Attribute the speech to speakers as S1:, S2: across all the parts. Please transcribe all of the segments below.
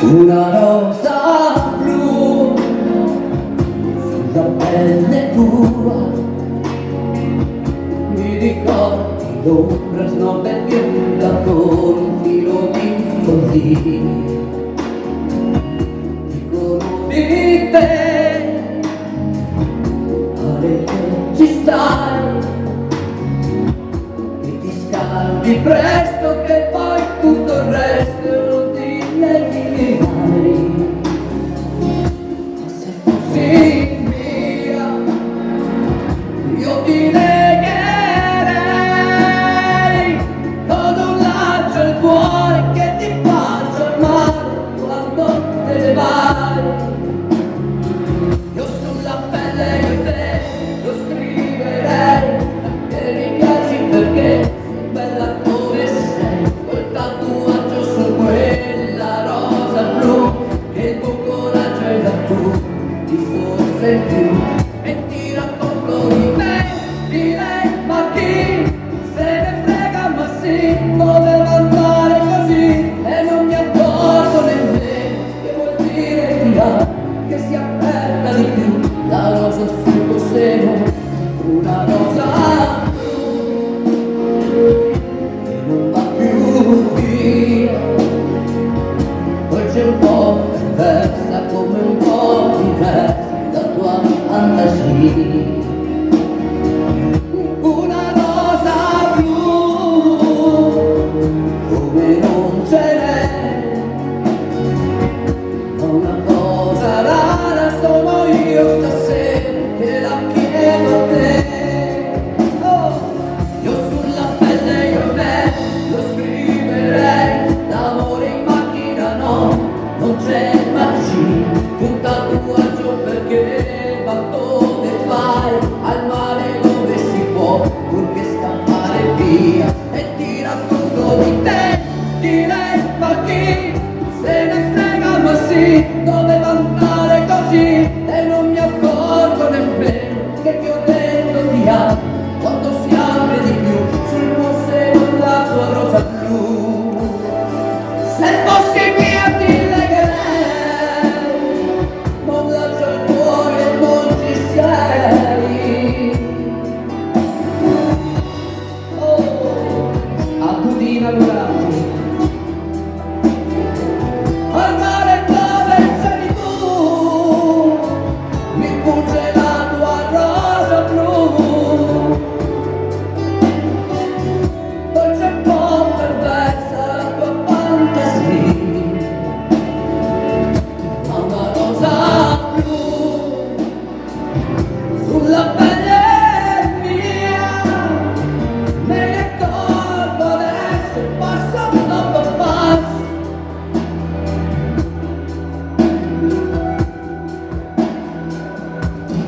S1: Una rosa blu sulla pelle tua, mi ricordi l'ombra snobba e bionda con un filo di follia. Dicono di te, pare che ci stai, e ti scaldi presto che poi tutto il resto lo dimenticherai. Ma se fossi mia, io ti legherei con un laccio al cuore che ti faccio al mare quando te ne vai. Io sulla pelle io te lo scriverei, che mi piaci perché sei bella come sei, col tatuaggio su quella rosa blu, che il tuo coraggio è da tu, di forse più. E ti racconto di me, direi ma chi se ne frega, ma sì, doveva andare così e non mi accorgo nemmeno che vuol dire ti ha, che si aperta di più la rosa sul tuo seno, una rosa blu che non va più via. Dolce un po' perversa come un po' diversa la tua fantasia. Una rosa blu come non ce n'è, una cosa rara sono io stasera che la chiedo a te. Oh, io sulla pelle io me lo scriverei, l'amore in macchina no, non c'è magia, un tatuaggio perché va dove vai, al mare dove si può, purché scappare via. E ti racconto di te, direi ma chi se ne frega, ma sì, doveva andare così e non mi accorgo nemmeno che ti ho detto ti amo quando si apre di più sul tuo seno la tua rosa blu. Se fossi mia ti legherei, non lascio il cuore, non ci sei. Oh, a Budina Durati, al mare dove sei tu, mi punge la tua rosa blu, dolce un po' perversa la tua fantasia. Ma una rosa blu sulla pelle mia, me ne accorgo adesso passo dopo passo.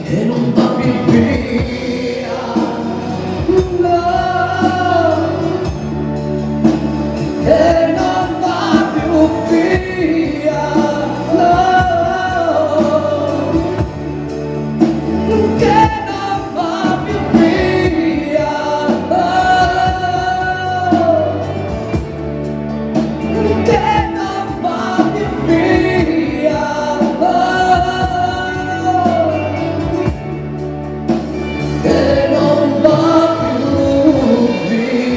S1: Che non va più via, no, che non va più via, no, che non va più via, no, che non va più via, no, che non va più via.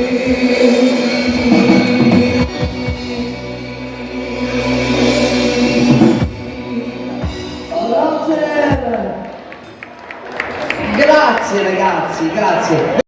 S1: Grazie ragazzi, grazie.